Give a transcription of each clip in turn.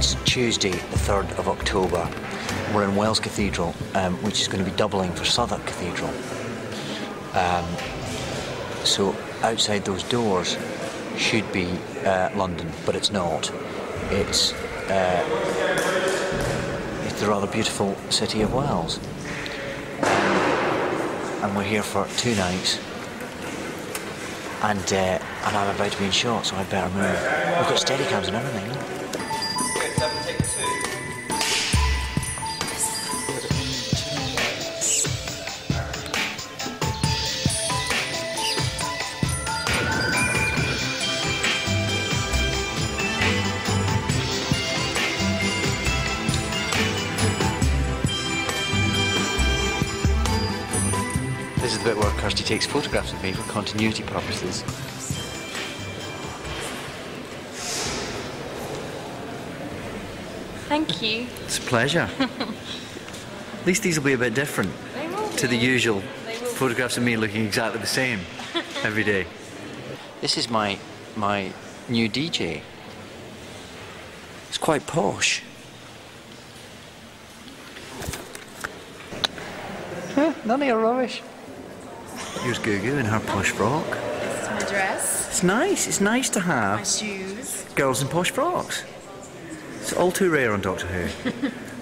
It's Tuesday, the 3rd of October. We're in Wells Cathedral, which is going to be doubling for Southwark Cathedral. So outside those doors should be London, but it's not. It's the rather beautiful city of Wells. And we're here for 2 nights. And I'm about to be in shot, so I'd better move. We've got Steadicams and everything. Look. This is the bit where Kirsty takes photographs of me for continuity purposes. Thank you. It's a pleasure. At least these will be a bit different to the usual photographs of me looking exactly the same every day. This is my new DJ. It's quite posh. None of your rubbish. Here's Gugu in her posh frock. This is my dress. It's nice. It's nice to have My shoes. girls in posh frocks. It's all too rare on Doctor Who.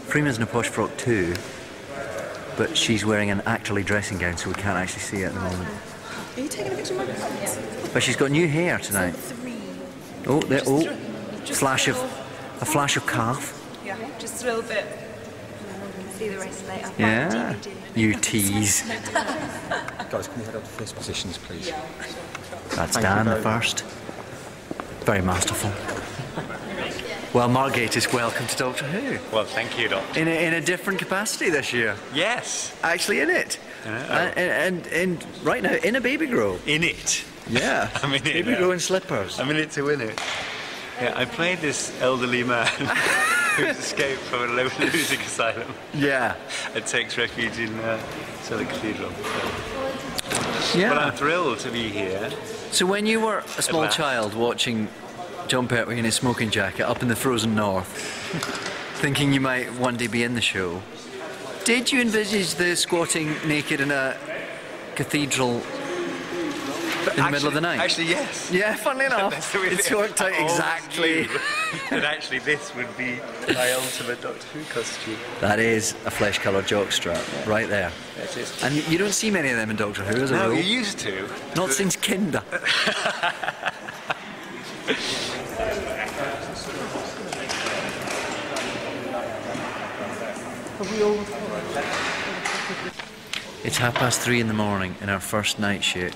Freeman's in a posh frock too, but she's wearing an actorly dressing gown, so we can't actually see it at the moment. Are you taking a picture of my pants? Yeah. But she's got new hair tonight. Oh, there! Oh, a flash of calf. Yeah, just a little bit. See the rest later. Yeah, you tease. Guys, can we head up to first positions, please? That's Dan, the first. Very masterful. Well, Mark Gatiss, welcome to Doctor Who. Well, thank you, Doctor. In a different capacity this year. Yes. Actually in it. And right now, in a baby grow. In it. Yeah. I'm in it Baby now. grow in slippers. I'm in it to win it. Yeah, I played this elderly man who's escaped from a losing asylum Yeah. and takes refuge in Southwark Cathedral. Yeah. But I'm thrilled to be here. So when you were a small last. child watching John Pertwee in his smoking jacket up in the frozen north, thinking you might one day be in the show, did you envisage the squatting naked in a cathedral in the middle of the night? Actually, yes. Yeah, funnily enough, That's the way it's it- worked out I always exactly. knew that actually this would be my ultimate Doctor Who costume. That is a flesh-coloured jockstrap, right there. That's it. And you don't see many of them in Doctor Who, as a No, rule. you used to. Not since Kinder. It's 3:30 in the morning in our first night shoot.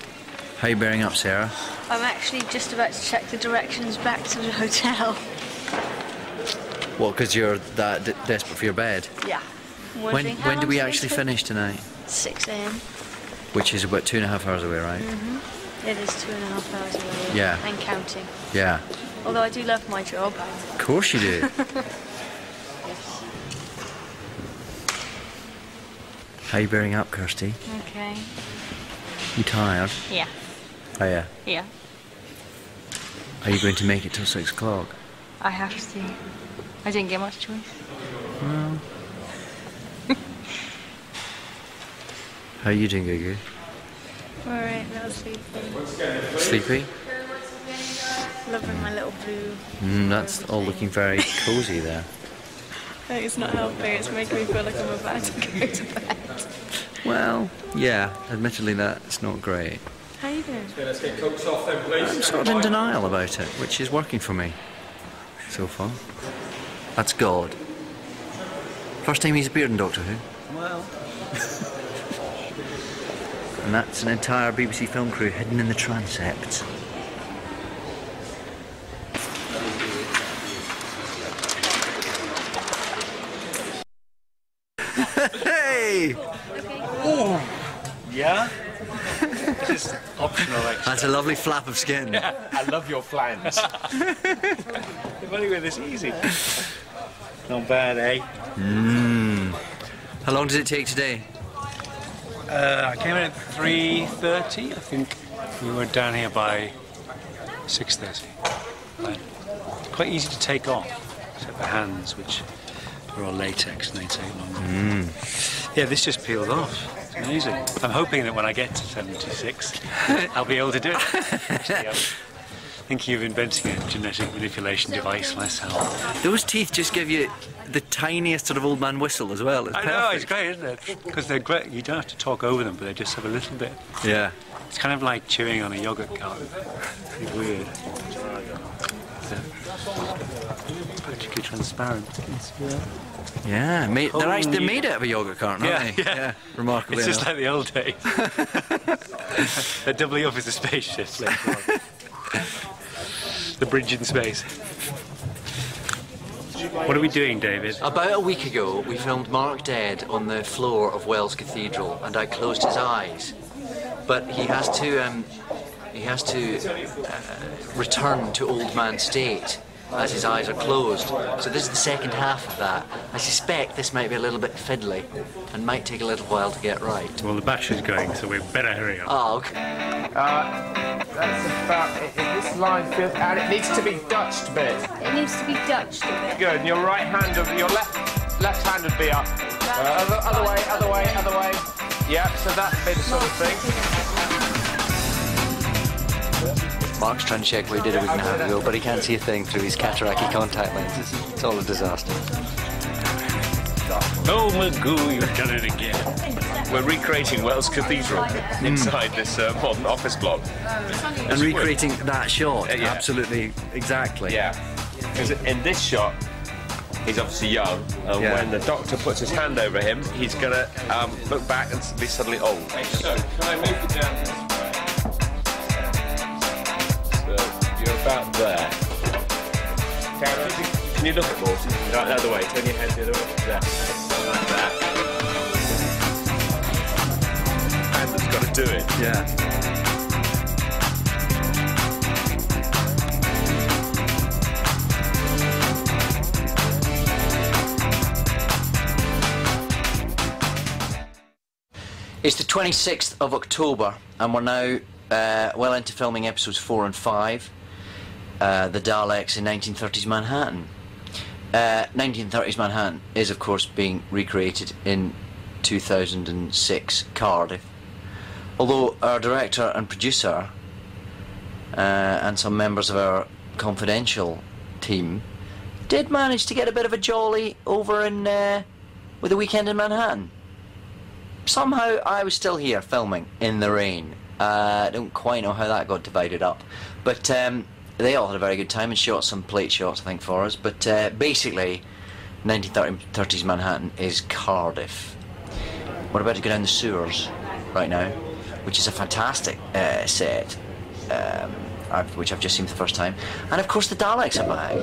How are you bearing up, Sarah? I'm actually just about to check the directions back to the hotel. What, because you're that desperate for your bed? Yeah. When do we actually finish tonight? 6 AM. Which is about 2.5 hours away, right? It is 2.5 hours away. Yeah. And counting. Yeah. Although I do love my job. Of course you do. How are you bearing up, Kirsty? Okay. You tired? Yeah. Oh yeah. Yeah. Are you going to make it till 6 o'clock? I have to. I didn't get much choice. Well. How are you doing, Gugu? Alright, now sleeping. Sleepy? Loving my little blue. That's all looking very cosy there. It's not helping, it's making me feel like I'm about to go to bed. Well, yeah, admittedly that's not great. How are you doing? Let's get coats off then, please. I'm sort of in denial about it, which is working for me so far. That's God. First time he's appeared in Doctor Who. Well. And that's an entire BBC film crew hidden in the transepts. Hey! Oh. Yeah? Just optional extra. That's a lovely flap of skin. I love your flans. If only we're this easy. Not bad, eh? How long does it take today? I came in at 3:30. I think we were down here by 6:30. Quite easy to take off. except the hands, which are all latex and they take longer. Yeah, this just peeled off. It's amazing. I'm hoping that when I get to 76, I'll be able to do it. Actually, I'm thinking of inventing a genetic manipulation device myself. Those teeth just give you the tiniest sort of old man whistle as well. It's I know, it's great, isn't it? Because they're great. You don't have to talk over them, but they just have a little bit. Yeah. It's kind of like chewing on a yogurt carton. Pretty weird. Practically transparent. Yeah, they're made out of a yogurt carton, aren't they? Yeah. Remarkably It's just enough. like the old days. They're doubling up as a spaceship later on. The bridge in space. What are we doing, David? About a week ago, we filmed Mark dead on the floor of Wells Cathedral, and I closed his eyes. But he has to return to old man state as his eyes are closed. So this is the second half of that. I suspect this might be a little bit fiddly and might take a little while to get right. Well, the battery's going, so we better hurry up. Oh, okay. That's about it. This line feels, and it needs to be Dutched a bit. It needs to be Dutched a bit. Good. And your right hand, your left hand would be up. Other way. Yeah. So that'd be the sort of thing. Mark's trying to check what he did a week and a half ago, but he can't see a thing through his cataracty contact lenses. It's all a disaster. Oh, Magoo, you've done it again. We're recreating Wells Cathedral inside this modern office block. And recreating that shot, Yeah. absolutely, exactly. Yeah, because in this shot, he's obviously young, and Yeah. when the doctor puts his hand over him, he's going to look back and be suddenly old. So, can I move it down this way? So, you're about there. Can you look at Morty? Right, the other way, turn your head the other way. There. Like that. And it's got to do it. Yeah. It's the 26th of October, and we're now well into filming episodes 4 and 5, The Daleks in 1930s Manhattan. 1930s Manhattan is, of course, being recreated in 2006 Cardiff. Although our director and producer and some members of our confidential team did manage to get a bit of a jolly over in with a weekend in Manhattan. Somehow I was still here filming in the rain. I don't quite know how that got divided up, but they all had a very good time and shot some plate shots, I think, for us. But basically, 1930s Manhattan is Cardiff. We're about to go down the sewers right now, which is a fantastic set, which I've just seen for the first time. And of course the Daleks are back.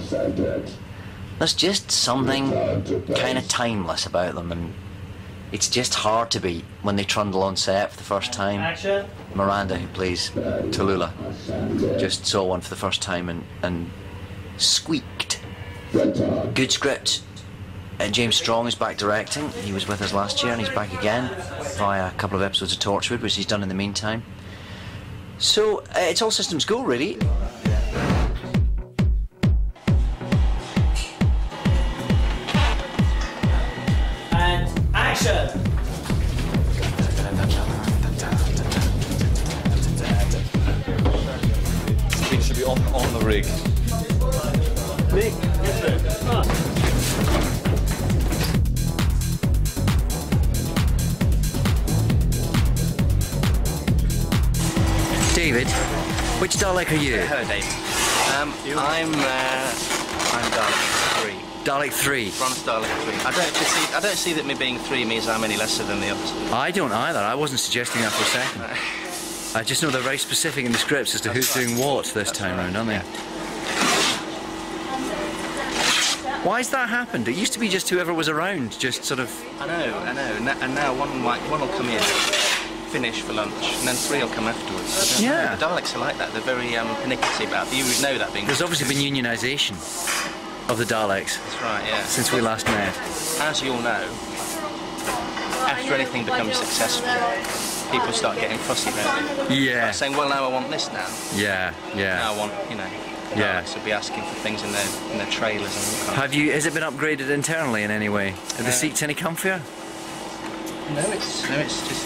There's just something kind of timeless about them, and it's just hard to beat when they trundle on set for the first time. Action. Miranda, who plays Tallulah, just saw one for the first time and squeaked. Good script. James Strong is back directing. He was with us last year and he's back again via a couple of episodes of Torchwood, which he's done in the meantime. So it's all systems go, really. And action. It should be on the rig. David, which Dalek are you? Hello, Dave. I'm Dalek 3. Dalek 3. Bronze Dalek 3. I don't see that me being 3 means I'm any lesser than the others. I don't either. I wasn't suggesting that for a second. I just know they're very specific in the scripts as to who's doing what this time round, aren't they? Why's that happened? It used to be just whoever was around, just sort of... I know. And now one will come in, finish for lunch, and then 3 will come afterwards. Yeah. The Daleks are like that. They're very pernickety about it. You would know that being... There's obviously been unionisation of the Daleks. That's right, yeah. Since we last met. As you all know, after anything becomes successful, people start getting fussy about it. Yeah. Saying, well, now I want this now. Yeah. Now I want, Yeah. Daleks will be asking for things in their trailers and all kinds. Have you? Has it been upgraded internally in any way? Are the seats any comfier? No, it's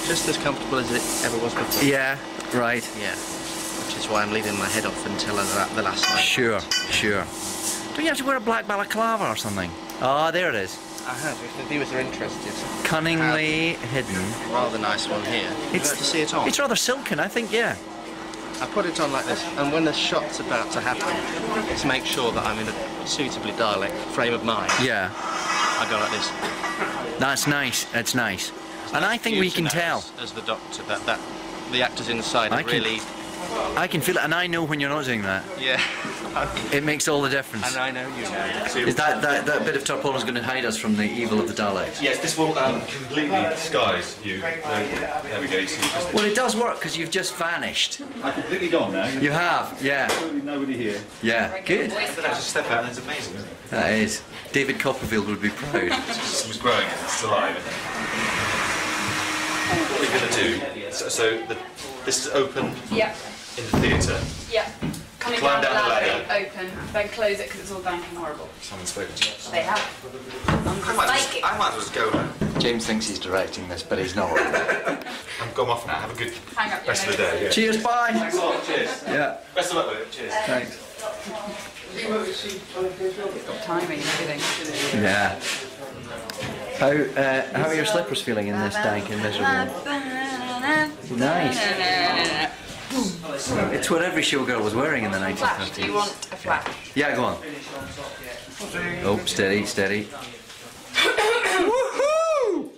just as comfortable as it ever was before. Yeah. Right. Yeah. Which is why I'm leaving my head off until the last night. Sure. Sure. Don't you have to wear a black balaclava or something? Oh, there it is. I have. If the viewers are interested. Cunningly hidden. Rather nice one here. You'd like to see it on? It's rather silken, I think. Yeah. I put it on like this, and when the shot's about to happen, to make sure that I'm in a suitably Dalek frame of mind. Yeah. I go like this. That's nice. That's nice. And I think we can tell. As the Doctor, that the actors inside are really... I can feel it, and I know when you're not doing that. Yeah. It makes all the difference. And I know you know. Is that bit of tarpaulin going to hide us from the evil of the Daleks? Yes, this will completely disguise you. There we go. Well, it does work because you've just vanished. I've completely gone now. You have, yeah. Absolutely nobody here. Yeah, good. Just step out and it's amazing, isn't it? That is. David Copperfield would be proud. It was growing, it's alive. What we're going to do, this is open Yeah. in the theatre. Yeah. Coming Climb down down the the ladder, ladder. open, then close it because it's all dank and horrible. Someone's spoken to you. They have. I might as well just go now. James thinks he's directing this, but he's not. I'm gone off now. Have a good Hang up your rest of the day. Yeah. Cheers, bye. Thanks a lot. Cheers. Yeah. Best of luck with it. Cheers. Thanks. Got timing and everything. Yeah. How are your slippers feeling in this dank and miserable? Nice. It's what every showgirl was wearing in the 1950s. Flash, do you want a flash? Yeah, go on. Oh, steady, steady. Woohoo!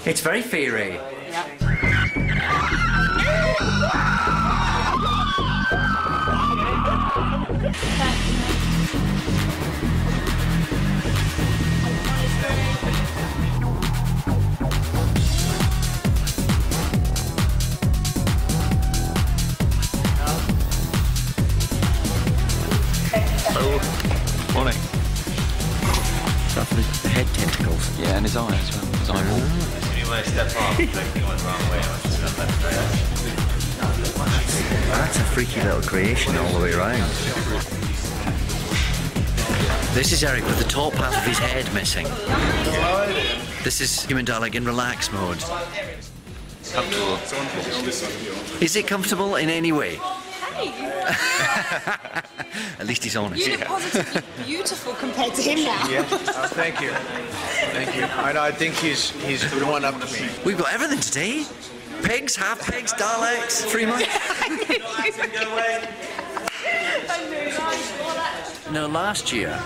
It's very fairy. Yeah. Morning. Stuff with the head tentacles. Yeah, and his eye as well. His eyeball. You want to step off? That's a freaky little creation all the way around. This is Eric with the top half of his head missing. This is human Dalek in relax mode. Comfortable. Is it comfortable in any way? At least he's honest. You look positively beautiful compared to him now. Yeah, thank you. Thank you. I think he's the one up to me. We've got everything today. Pigs, half pigs, Daleks, free money. No, last year,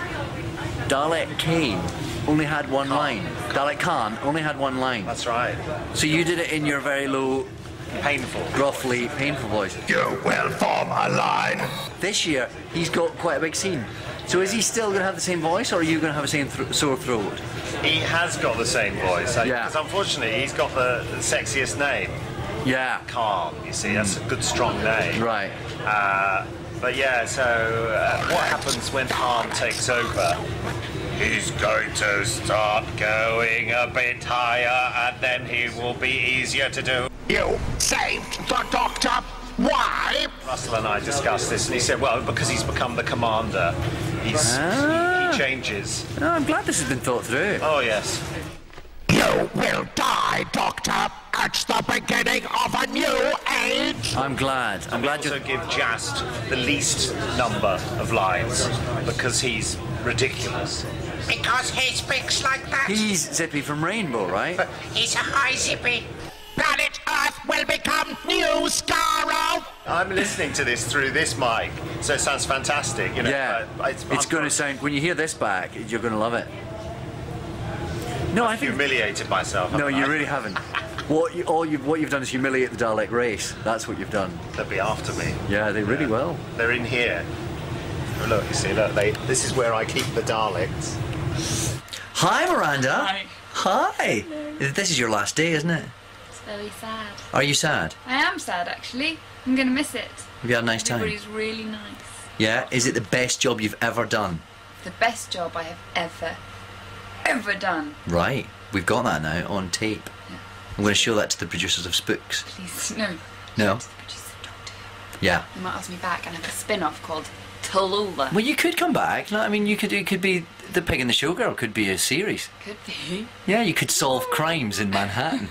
Dalek Kane only had one line. Dalek Khan only had one line. That's right. So you did it in your very low, Painful. gruffly, painful voice. You will form a line. This year, he's got quite a big scene. So is he still going to have the same voice, or are you going to have the same sore throat? He has got the same voice. Yeah. Because unfortunately, he's got the sexiest name. Yeah. Khan, you see, that's a good strong name. Right. But yeah, so what happens when Khan takes over? He's going to start going a bit higher, and then he will be easier to do. You saved the Doctor. Why? Russell and I discussed this, and he said, well, because he's become the commander, he changes. Oh, I'm glad this has been thought through. Oh, yes. You will die, Doctor. It's the beginning of a new age. I'm glad. I'm glad Also you. give Just the least number of lines, because he's ridiculous. Because he speaks like that. He's Zippy from Rainbow, right? He's a high zippy. Planet Earth will become new Scarrow. I'm listening to this through this mic, so it sounds fantastic, you know. Yeah. It's going to sound. When you hear this back, you're going to love it. No, I think. Humiliated myself. No, haven't you I? really haven't. What you've done is humiliate the Dalek race. That's what you've done. They'll be after me. Yeah, they really will. They're in here. Oh, look, you see, look, this is where I keep the Daleks. Hi, Miranda. Hi. Hi. This is your last day, isn't it? It's very sad. Are you sad? I am sad, actually. I'm going to miss it. Have you had a nice time? Everybody's really nice. Yeah. Is it the best job you've ever done? The best job I have ever done. Right. We've got that now on tape. Yeah. I'm going to show that to the producers of Spooks. Please, no. No. To the producer of Doctor Who. The Yeah. You might ask me back and have a spin-off called Tallulah. Well, you could come back. No, I mean, it could be The Pig and the Showgirl. Could be a series. Could be. Yeah, you could solve crimes in Manhattan.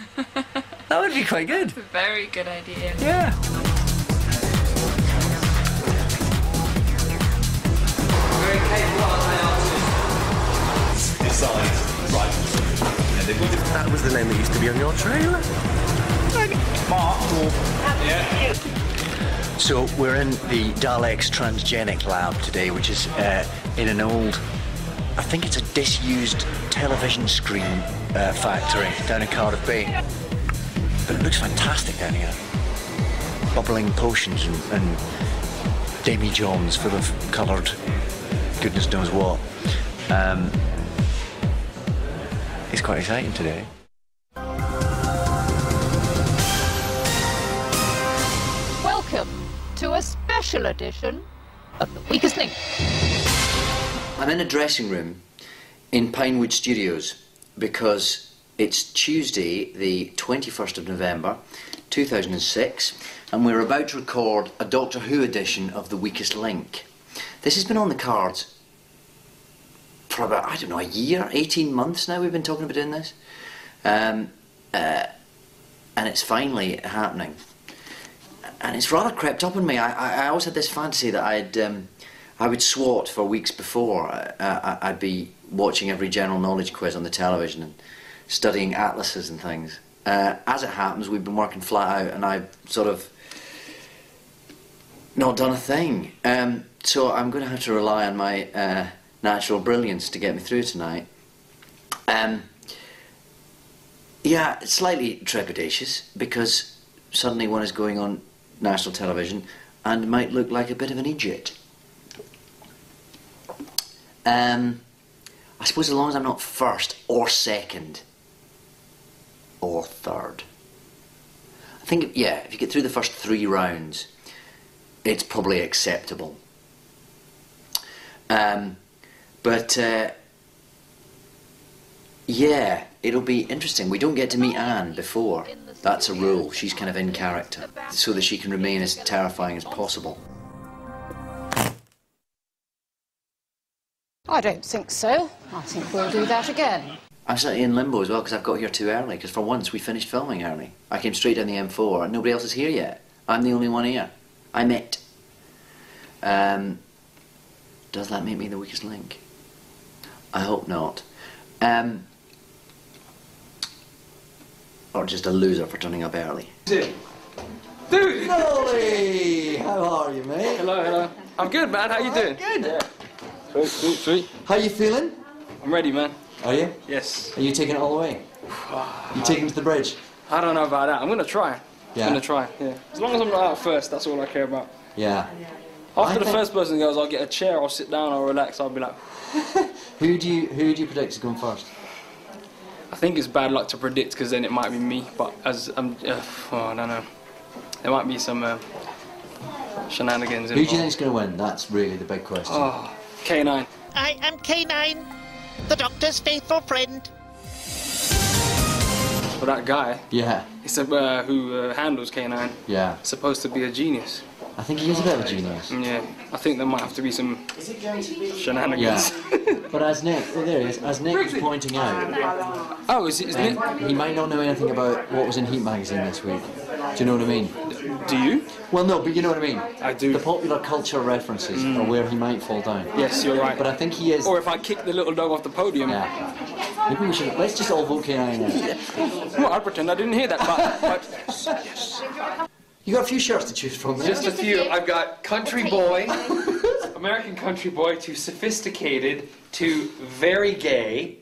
That would be quite good. That's a very good idea. Yeah. Very capable artists. Decide right. That was the name that used to be on your trailer. Mark. Yeah. So we're in the Daleks Transgenic Lab today, which is in an old, I think it's a disused television screen factory down in Cardiff Bay. But it looks fantastic down here. Bubbling potions and demi-johns full of coloured goodness knows what. It's quite exciting today. Welcome to a special edition of The Weakest Link. I'm in a dressing room in Pinewood Studios because it's Tuesday, the 21st of November, 2006, and we're about to record a Doctor Who edition of The Weakest Link. This has been on the cards for about, I don't know, a year, 18 months now we've been talking about doing this. And it's finally happening. And it's rather crept up on me. I always had this fantasy that I would swat for weeks before. I'd be watching every general knowledge quiz on the television and studying atlases and things. As it happens, we've been working flat out and I've sort of not done a thing. So I'm going to have to rely on my natural brilliance to get me through tonight. Yeah, it's slightly trepidatious because suddenly one is going on national television and might look like a bit of an idiot. I suppose as long as I'm not first or second or third. I think, yeah, if you get through the first 3 rounds, it's probably acceptable. But yeah, it'll be interesting. We don't get to meet Anne before. That's a rule. She's kind of in character, so that she can remain as terrifying as possible. I don't think so. I think we'll do that again. I'm slightly in limbo as well because I've got here too early, because for once we finished filming early. I came straight down the M4 and nobody else is here yet. I'm the only one here. I'm it. Does that make me the weakest link? I hope not. Or just a loser for turning up early. Dude! Molly! How are you, mate? Hello, hello. I'm good, man. How you doing? Good. Yeah. Sweet, sweet, sweet. How you feeling? I'm ready, man. Are you? Yes. Are you taking it all the way? You taking it to the bridge? I don't know about that. I'm gonna try. Yeah. I'm gonna try, yeah. As long as I'm not out first, that's all I care about. Yeah. After the first person goes, I'll get a chair, I'll sit down, I'll relax, I'll be like... Who do you predict is going first? I think it's bad luck to predict because then it might be me, but as I'm... I don't know. There might be some shenanigans involved. Who do you think is going to win? That's really the big question. Oh, K9. I am K9, the Doctor's faithful friend. Well, that guy... Yeah. It's who handles K9. Yeah. Supposed to be a genius. I think he is a bit of a genius. Yeah, I think there might have to be some shenanigans. Yeah. But as Nick, oh there he is, as Nick was pointing out... Oh, is Nick? He might not know anything about what was in Heat magazine this week. Do you know what I mean? Do you? Well, no, but you know what I mean. I do. The popular culture references are where he might fall down. Yes, you're right. But I think he is... Or if I kick the little dog off the podium. Yeah. Maybe we should... Let's just all vote K9 now. Well, I pretend I didn't hear that, but You got a few shirts to choose from there. Just a few. I've got country boy, American country boy, to sophisticated, to very gay,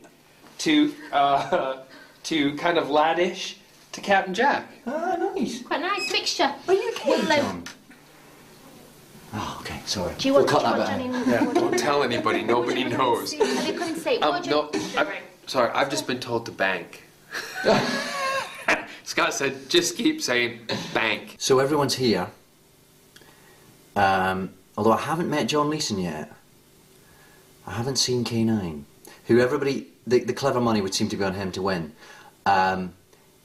to kind of laddish, to Captain Jack. Ah, nice. Quite a nice mixture. Are you okay, Well, John? Oh, okay, sorry. Do you want, we'll cut that Johnny? Yeah, don't tell anybody. Nobody knows. Have you come and say what do No, you... sorry. I've just been told to bank. Scott said, just keep saying bank. So everyone's here. Although I haven't met John Leeson yet. I haven't seen K9. Who everybody, the clever money would seem to be on him to win.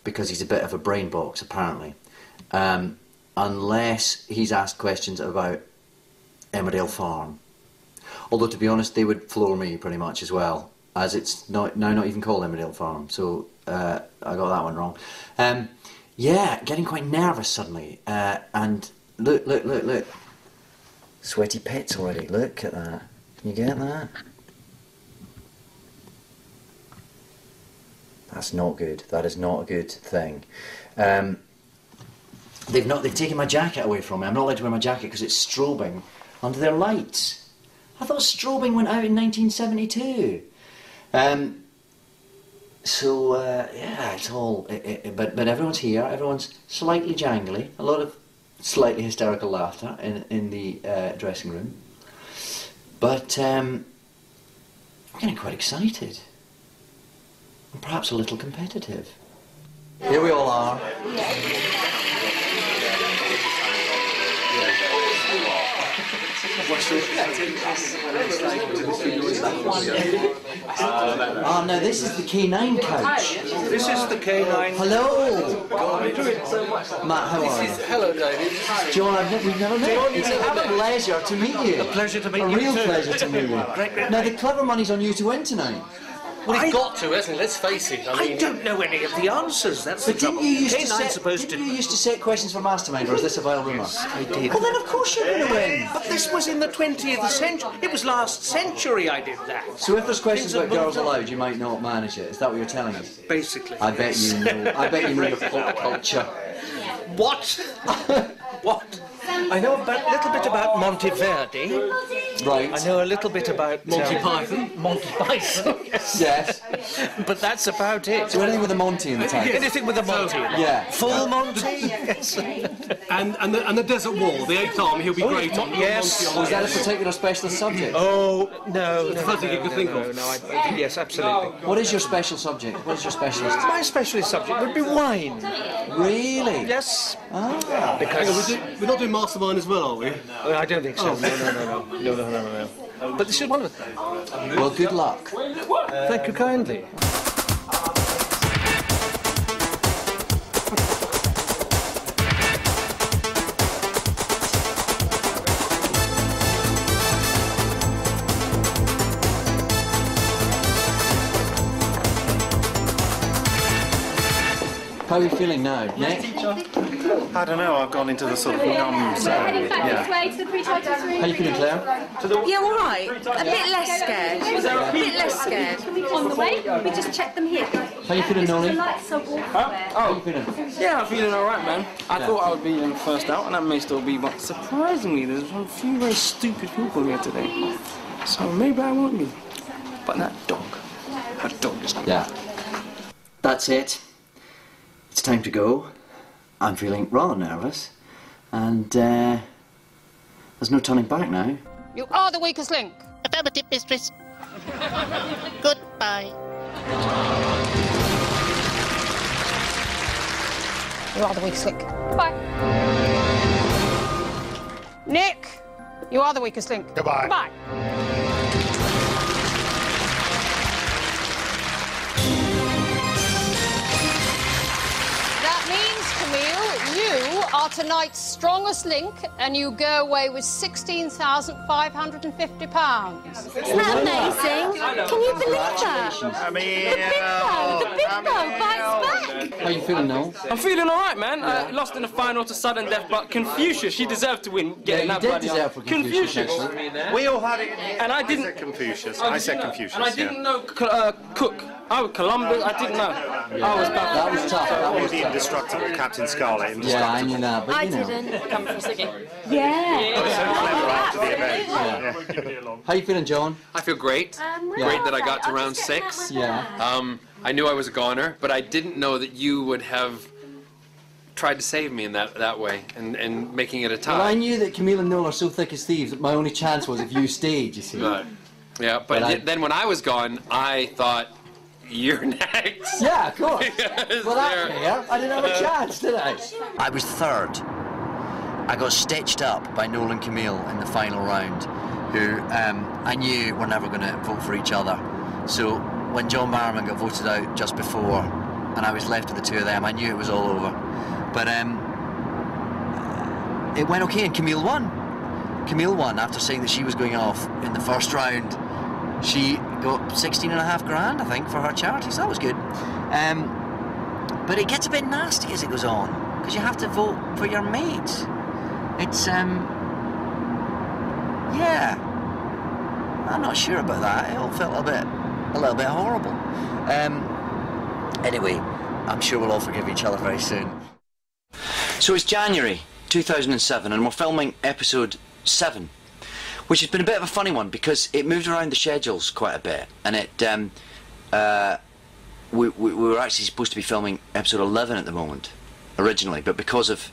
Because he's a bit of a brain box, apparently. unless he's asked questions about Emmerdale Farm. Although, to be honest, they would floor me pretty much as well, as it's now not even called Emmerdale Farm, so I got that one wrong. Yeah, getting quite nervous suddenly, and look. Sweaty pits already, look at that. Can you get that? That's not good. That is not a good thing. They've taken my jacket away from me. I'm not allowed to wear my jacket because it's strobing under their lights. I thought strobing went out in 1972. Yeah, it's all. But everyone's here. Everyone's slightly jangly. A lot of slightly hysterical laughter in the dressing room. But I'm getting quite excited. And perhaps a little competitive. Here we all are. Oh no, this is the K9 coach. This is the K9. Hello. Matt, how are you? Hello, David. John, we've never met. It's a pleasure to meet you. A pleasure to meet you. A real too. pleasure to meet you. Great. Now the clever money's on you to win tonight. Well, he's got to, hasn't he? Let's face it. I don't know any of the answers. That's But the trouble. didn't you used to set questions for Mastermind, or is this a vile rumour? I did. Well, then of course you're going to win. But this was in the 20th century. It was last century I did that. So if there's questions Things about have girls moved on. allowed, you might not manage it. Is that what you're telling us? Basically. I bet you know. I bet you know the pop culture. What? What? I know a little bit about Monteverdi. Right. I know a little bit about Monty Python. Monty Python. Yes. But that's about it. So anything with a Monty in the title? Anything with a Monty. Yeah. Full Monty. Yes. And the Desert Wall, the 8th Army, he'll be great on. Yes. Was that a particular specialist subject? Oh, no. That's the first thing you could think of. Yes, absolutely. What is your special subject? What is your specialist? My specialist subject would be wine. Really? Yes. Ah. Because We're not doing Mastermind as well, are we? I don't think so. No. But this is one of them. Well, good luck. Thank you kindly. How are you feeling now, Nick? I don't know, I've gone into the sort of numb zone. Heading back this way to the pre-titles room. How are you feeling, Claire? Yeah, all right. A bit less scared. A bit less scared. On the way, we just check them here. How are you feeling, Nolly? The lights are all How are you feeling? Yeah, I'm feeling alright, man. I thought I would be in the first out, and I may still be, but surprisingly, there's a few very stupid people here today. So maybe I won't be. But that dog is good. Yeah. That's it. It's time to go. I'm feeling rather nervous, and there's no turning back now. You are the weakest link. Affirmative, mistress. Goodbye. You are the weakest link. Goodbye. Nick, you are the weakest link. Goodbye. Goodbye. That means, Camille, you are tonight's strongest link, and you go away with £16,550. Isn't that amazing? Can you believe that? I mean, The bimbo bites back. How are you feeling, Noel? I'm feeling alright, man. I lost in the final to sudden death, but Confucius, she deserved to win. Getting Yeah, you that did bloody deserve for Confucius, actually. we all had it. And I said didn't. Confucius. Oh, I did said you know? Confucius. And I didn't know Cook. Oh, Columbus. I didn't know. I was bad. That was tough. That was The tough. indestructible Captain Scarlet. Yeah, I Indestructible. knew that, but I you know. didn't. Come from Siggy. Yeah. After the event. How are you feeling, John? I feel great. Great that I got to round 6. Yeah. I knew I was a goner, but I didn't know that you would have tried to save me in that way and making it a tie. Well, I knew that Camille and Noel are so thick as thieves that my only chance was if you stayed, you see. Right. Yeah, but then when I was gone, I thought, you're next. Yeah, of course. Because Well, that's fair. I didn't have a chance, did I? I was third. I got stitched up by Noel and Camille in the final round, who I knew were never going to vote for each other. So when John Barrowman got voted out just before, and I was left with the two of them, I knew it was all over. But it went okay, and Camille won. Camille won after saying that she was going off in the first round. She got 16.5 grand, I think, for her charity, so that was good. But it gets a bit nasty as it goes on, because you have to vote for your mates. It's, yeah, I'm not sure about that. It all felt a little bit horrible. Anyway, I'm sure we'll all forgive each other very soon. So it's January 2007, and we're filming episode 7, which has been a bit of a funny one because it moved around the schedules quite a bit, and it we were actually supposed to be filming episode 11 at the moment originally, but because of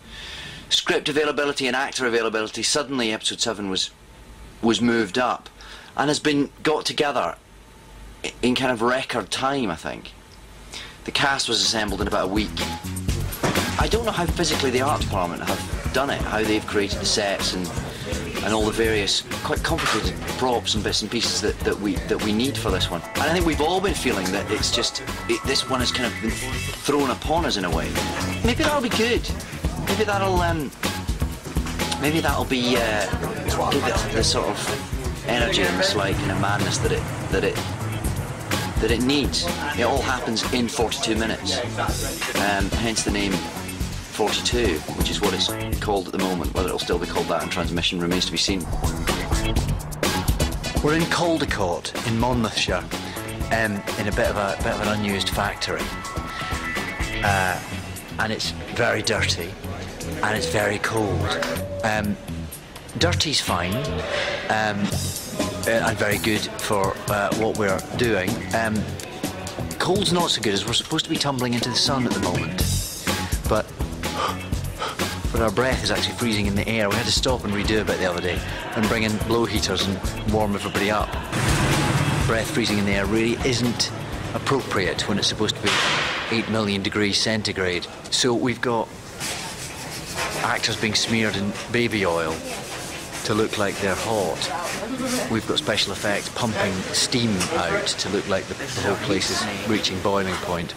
script availability and actor availability, suddenly episode 7 was moved up and has been got together in kind of record time, I think. The cast was assembled in about a week. I don't know how physically the art department have done it, how they've created the sets and all the various quite complicated props and bits and pieces that we need for this one. And I think we've all been feeling that it's just this one has kind of been thrown upon us in a way. Maybe that'll be good. Maybe that'll be give it the sort of energy and the slight kind of madness that it needs. It all happens in 42 minutes, hence the name 42, which is what it's called at the moment. Whether it'll still be called that in transmission remains to be seen. We're in Caldecott in Monmouthshire, in a bit of an unused factory, and it's very dirty and it's very cold. Dirty's fine, and very good for what we're doing. Cold's not so good, as we're supposed to be tumbling into the sun at the moment, but our breath is actually freezing in the air. We had to stop and redo a bit the other day and bring in blow heaters and warm everybody up. Breath freezing in the air really isn't appropriate when it's supposed to be 8 million degrees centigrade. So we've got actors being smeared in baby oil to look like they're hot. We've got special effects pumping steam out to look like the whole place is reaching boiling point.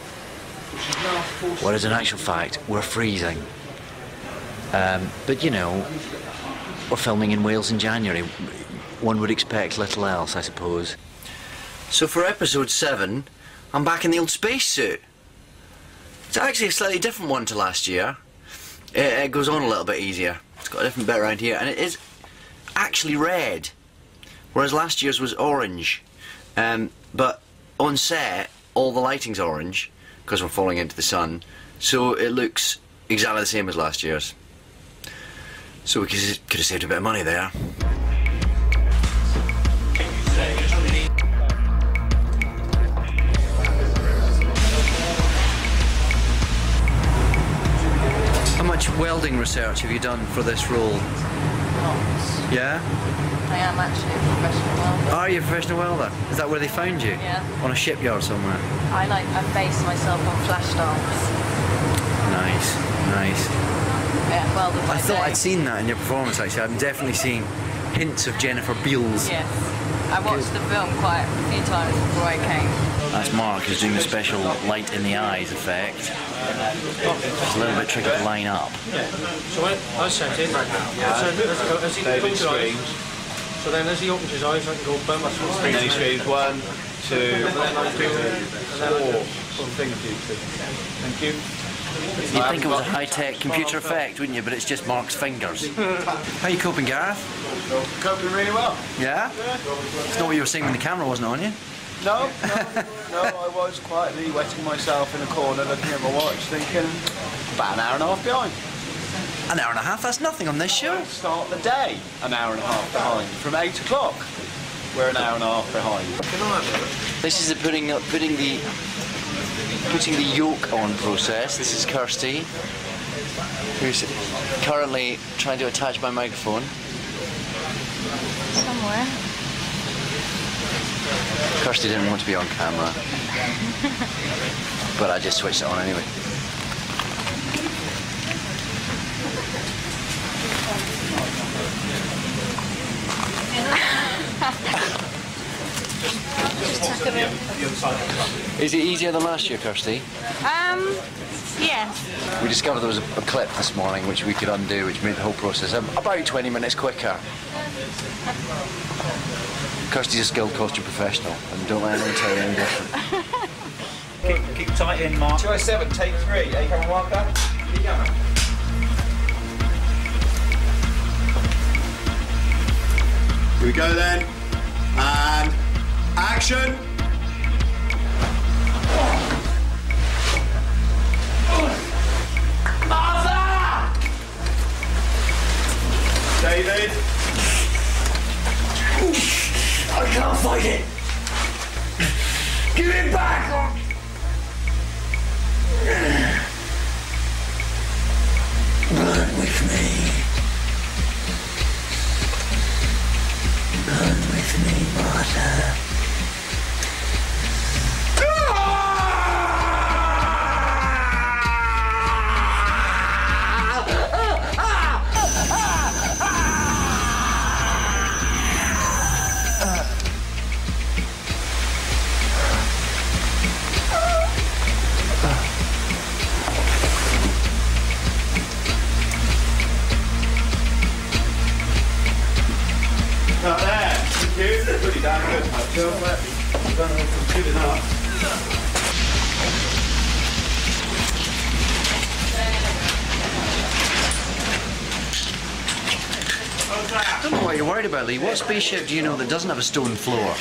Whereas in actual fact, we're freezing. But you know, we're filming in Wales in January. One would expect little else, I suppose. So for episode 7, I'm back in the old spacesuit. It's actually a slightly different one to last year. It goes on a little bit easier. It's got a different bit around here, and it is actually red, whereas last year's was orange. But on set, all the lighting's orange, because we're falling into the sun, so it looks exactly the same as last year's. So we could have saved a bit of money there. How much welding research have you done for this role? Yeah? I am actually a professional welder. Are you a professional welder? Is that where they found you? Yeah. On a shipyard somewhere? I base myself on flash dance. Nice, nice. Yeah, welded by I thought day. I'd seen that in your performance actually. I'm definitely seeing hints of Jennifer Beals. Yes. I watched the film quite a few times before I came. That's Mark who's doing the special light in the eyes effect. It's a little bit tricky to line up. Yeah. So when I set it, so as he closes his eyes, so then as he opens his eyes, I can go bump. And then he screams 1, 2, 3, 4. Thank you. You'd think it was a high-tech computer effect, wouldn't you? But it's just Mark's fingers. How are you coping, Gareth? Coping really well. Yeah? It's not what you were saying when the camera wasn't on you. No, I was quietly wetting myself in a corner looking at my watch thinking, about an hour and a half behind. An hour and a half? That's nothing on this show. Start the day an hour and a half behind. From 8 o'clock, we're an hour and a half behind. This is the putting the yolk on process. This is Kirsty, who's currently trying to attach my microphone. Somewhere. Kirsty didn't want to be on camera, but I just switched it on anyway. Just tuck them in. Is it easier than last year, Kirsty? Yeah. We discovered there was a clip this morning which we could undo, which made the whole process about 20 minutes quicker. Kirsty's a skilled costume professional, and don't let anyone tell you any different. Keep tight in, Mark. 207, take 3. Are you coming, Marker? Keep coming. Here we go then. And action. Martha! David. I can't fight it. Give it back. Burn with me. Burn with me, Martha. Not there. Thank you. Pretty damn good, mate. Don't let me. I don't know if it's good enough. I don't know what you're worried about, Lee. What spaceship do you know that doesn't have a stone floor?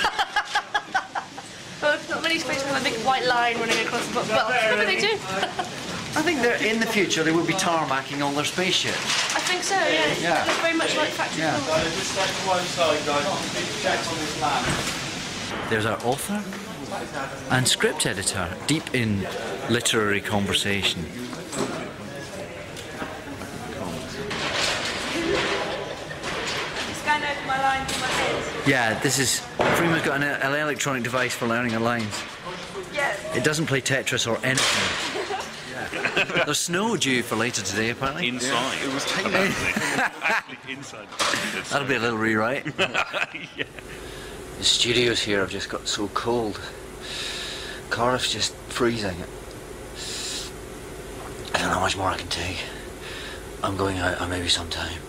Well, not many spaces with a big white line running across the bottom. Well, maybe they do. I think that in the future they will be tarmacking all their spaceships. I think so, yeah. Yeah. It looks very much like factory Yeah. floor. Just stay to one side, guys. Just check on this land. There's our author and script editor, deep in literary conversation. Scan over my lines in my head. Yeah, this is... Freeman's got an electronic device for learning her lines. Yes. It doesn't play Tetris or anything. There's snow due for later today, apparently. Inside. It was taken out actually inside. That'll be a little rewrite. Yeah. The studios here have just got so cold. Cardiff's just freezing. I don't know how much more I can take. I'm going out maybe sometime.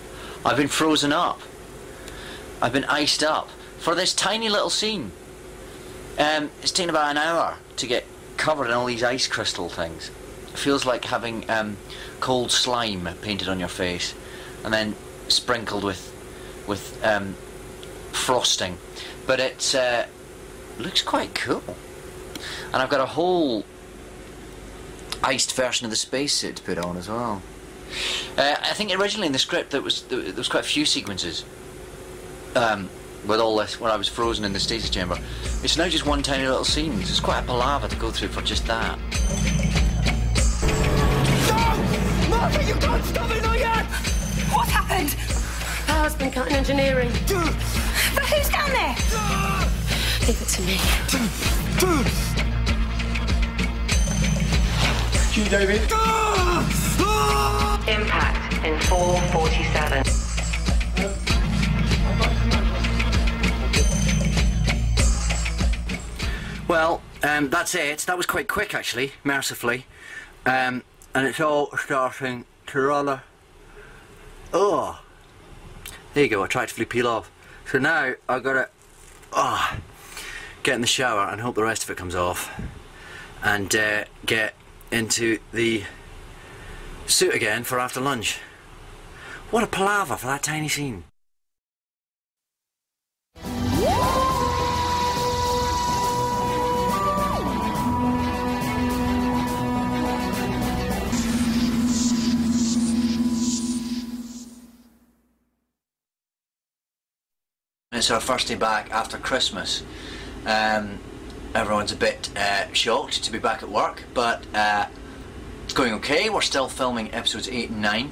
I've been frozen up. I've been iced up for this tiny little scene. It's taken about an hour to get covered in all these ice crystal things. It feels like having cold slime painted on your face and then sprinkled with frosting. But it looks quite cool. And I've got a whole iced version of the spacesuit to put on as well. I think originally in the script there was quite a few sequences with all this when I was frozen in the stasis chamber. It's now just one tiny little scene. It's quite a palaver to go through for just that. Martha, you can't stop it, not yet! What happened? Power's been cut in engineering. But who's down there? Leave it to me. Thank you, David. Impact in 4:47. Well, that's it. That was quite quick, actually, mercifully. And it's all starting to rather... Oh! There you go, I tried to peel off. So now I've got to get in the shower and hope the rest of it comes off. And get into the suit again for after lunch. What a palaver for that tiny scene. It's our first day back after Christmas. Everyone's a bit shocked to be back at work, but it's going okay. We're still filming episodes 8 and 9.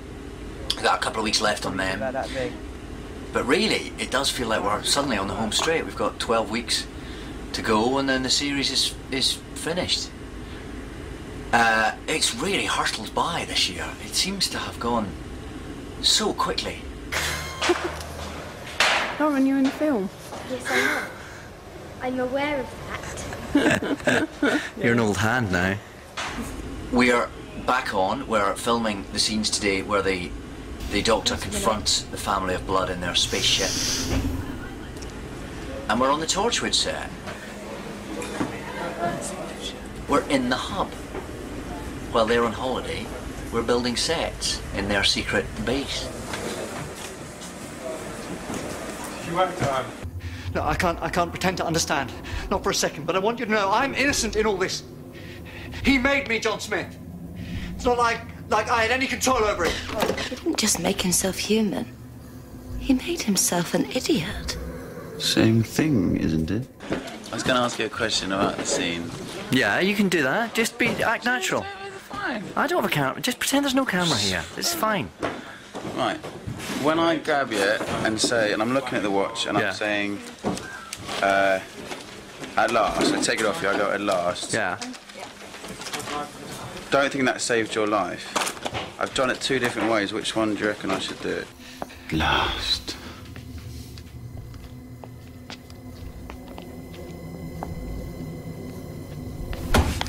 We've got a couple of weeks left on them. But really, it does feel like we're suddenly on the home straight. We've got 12 weeks to go and then the series is finished. It's really hurtled by this year. It seems to have gone so quickly. Lauren, you're in the film. Yes, I am. I'm aware of that. You're an old hand now. We are back on. We're filming the scenes today where the Doctor confronts the family of blood in their spaceship. And we're on the Torchwood set. We're in the hub. While they're on holiday, we're building sets in their secret base. No, I can't pretend to understand. Not for a second, but I want you to know I'm innocent in all this. He made me John Smith. It's not like I had any control over it. He didn't just make himself human. He made himself an idiot. Same thing, isn't it? I was going to ask you a question about the scene. Yeah, you can do that. Just act natural. Fine. I don't have a camera. Just pretend there's no camera here. It's fine. Right. When I grab you and say, and I'm looking at the watch and I'm saying, at last, I take it off you, I go, at last. Yeah. Don't think that saved your life. I've done it 2 different ways. Which one do you reckon I should do it? Last.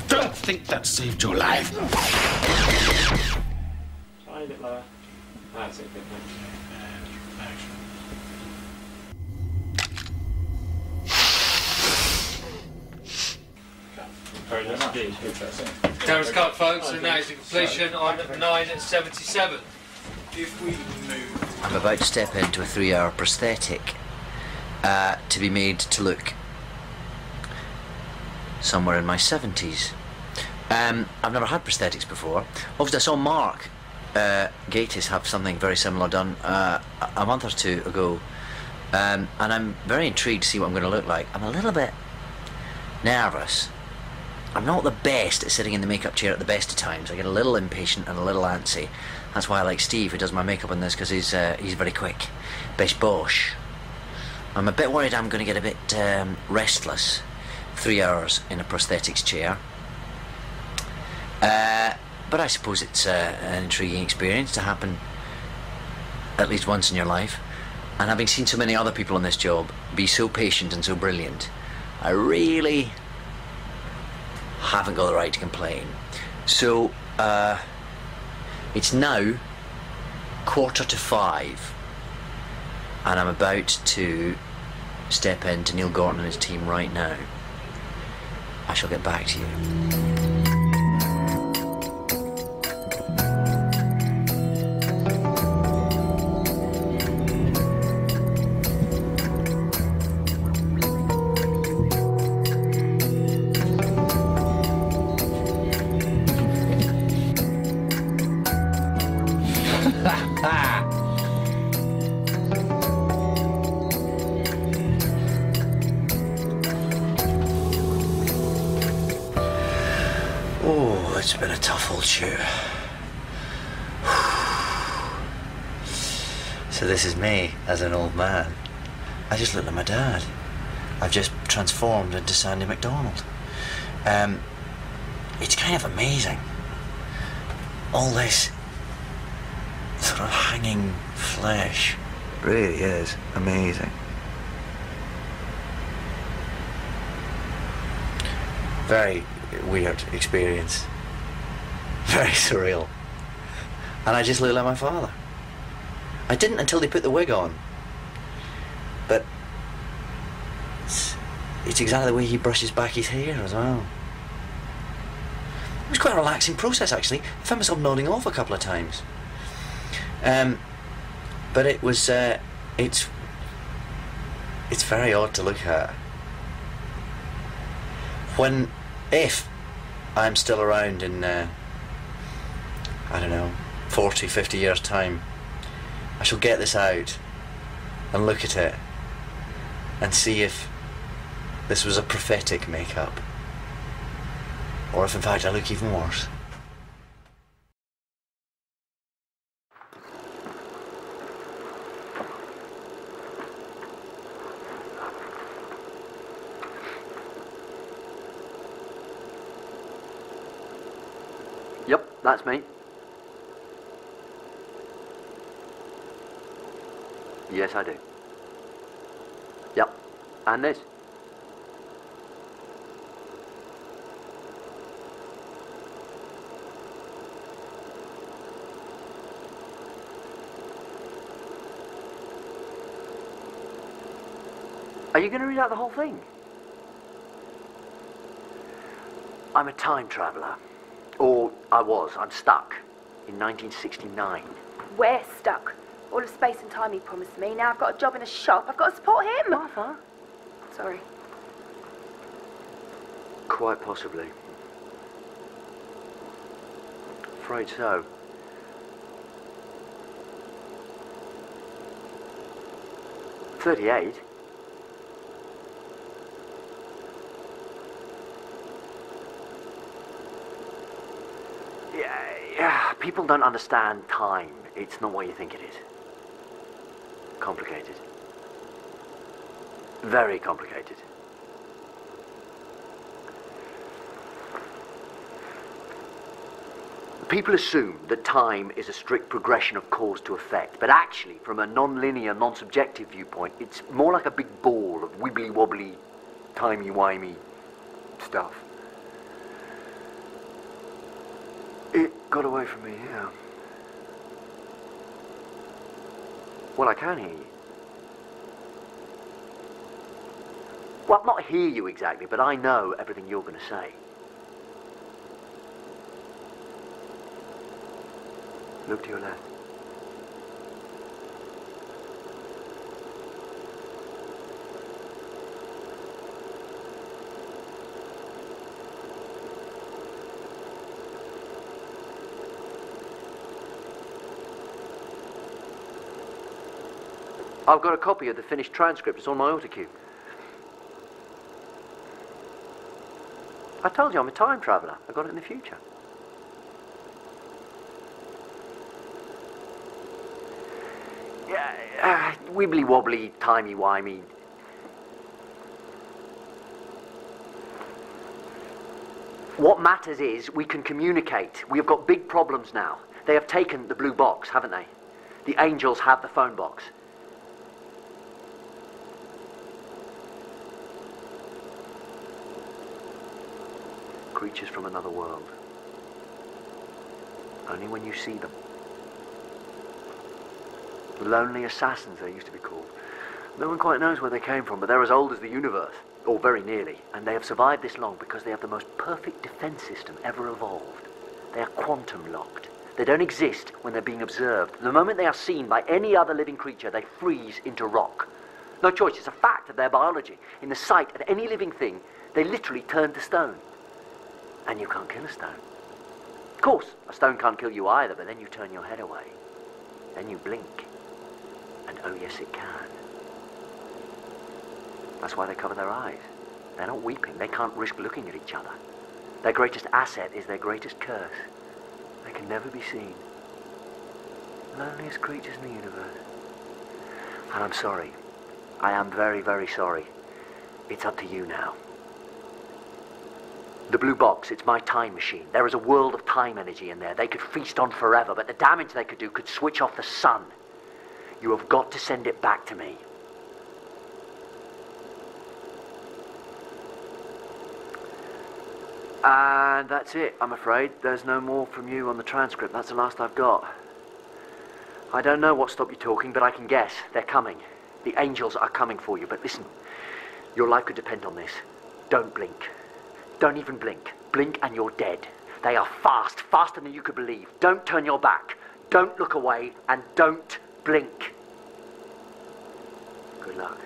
Don't think that saved your life. Tiny bit lower. That's it, good. Camera's cut, folks, and now it's the completion on 9:77. If we move. I'm about to step into a 3-hour prosthetic to be made to look somewhere in my 70s. I've never had prosthetics before. Obviously, I saw Mark Gatiss have something very similar done a month or 2 ago, and I'm very intrigued to see what I'm going to look like. I'm a little bit nervous. I'm not the best at sitting in the makeup chair at the best of times. I get a little impatient and a little antsy. That's why I like Steve, who does my makeup on this, because he's very quick. Bish bosh. I'm a bit worried I'm going to get a bit restless. 3 hours in a prosthetics chair. But I suppose it's an intriguing experience to happen at least once in your life. And having seen so many other people on this job be so patient and so brilliant, I really haven't got the right to complain. So, it's now 4:45, and I'm about to step into Neil Gorton and his team right now. I shall get back to you. Oh, it's been a tough old shoot. So this is me as an old man. I just look like my dad. I've just transformed into Sandy McDonald. It's kind of amazing. All this sort of hanging flesh really is amazing. Very weird experience. Very surreal. And I just look like my father. I didn't until they put the wig on. But it's exactly the way he brushes back his hair as well. It was quite a relaxing process, actually. I found myself nodding off a couple of times. But it was, it's very odd to look at. If I'm still around in, I don't know, 40, 50 years' time, I shall get this out and look at it and see if this was a prophetic makeup, or if in fact I look even worse. Yep, that's me. Yes, I do. Yep, and this. Are you going to read out the whole thing? I'm a time traveller. Or I was. I'm stuck. In 1969. We're stuck. All of space and time he promised me. Now I've got a job in a shop. I've got to support him. Martha? Sorry. Quite possibly. Afraid so. "38? Yeah, people don't understand time. It's not what you think it is. Complicated. Very complicated. People assume that time is a strict progression of cause to effect, but actually, from a non-linear, non-subjective viewpoint, it's more like a big ball of wibbly-wobbly, timey-wimey stuff. It got away from me, yeah. Well, I can hear you. Well, not hear you exactly, but I know everything you're going to say. Look to your left. I've got a copy of the finished transcript. It's on my autocue. I told you I'm a time traveller. I got it in the future. Yeah, wibbly-wobbly, timey-wimey. What matters is we can communicate. We have got big problems now. They have taken the blue box, haven't they? The angels have the phone box. Creatures from another world. Only when you see them. Lonely assassins, they used to be called. No one quite knows where they came from, but they're as old as the universe, or very nearly, and they have survived this long because they have the most perfect defense system ever evolved. They are quantum locked. They don't exist when they're being observed. The moment they are seen by any other living creature, they freeze into rock. No choice, it's a fact of their biology. In the sight of any living thing, they literally turn to stone. And you can't kill a stone. Of course, a stone can't kill you either, but then you turn your head away. Then you blink. And oh yes, it can. That's why they cover their eyes. They're not weeping. They can't risk looking at each other. Their greatest asset is their greatest curse. They can never be seen. Loneliest creatures in the universe. And I'm sorry. I am very, very sorry. It's up to you now. The blue box, it's my time machine. There is a world of time energy in there. They could feast on forever, but the damage they could do could switch off the sun. You have got to send it back to me. And that's it, I'm afraid. There's no more from you on the transcript. That's the last I've got. I don't know what stopped you talking, but I can guess. They're coming. The angels are coming for you. But listen, your life could depend on this. Don't blink. Don't even blink. Blink and you're dead. They are fast, faster than you could believe. Don't turn your back. Don't look away, and don't blink. Good luck.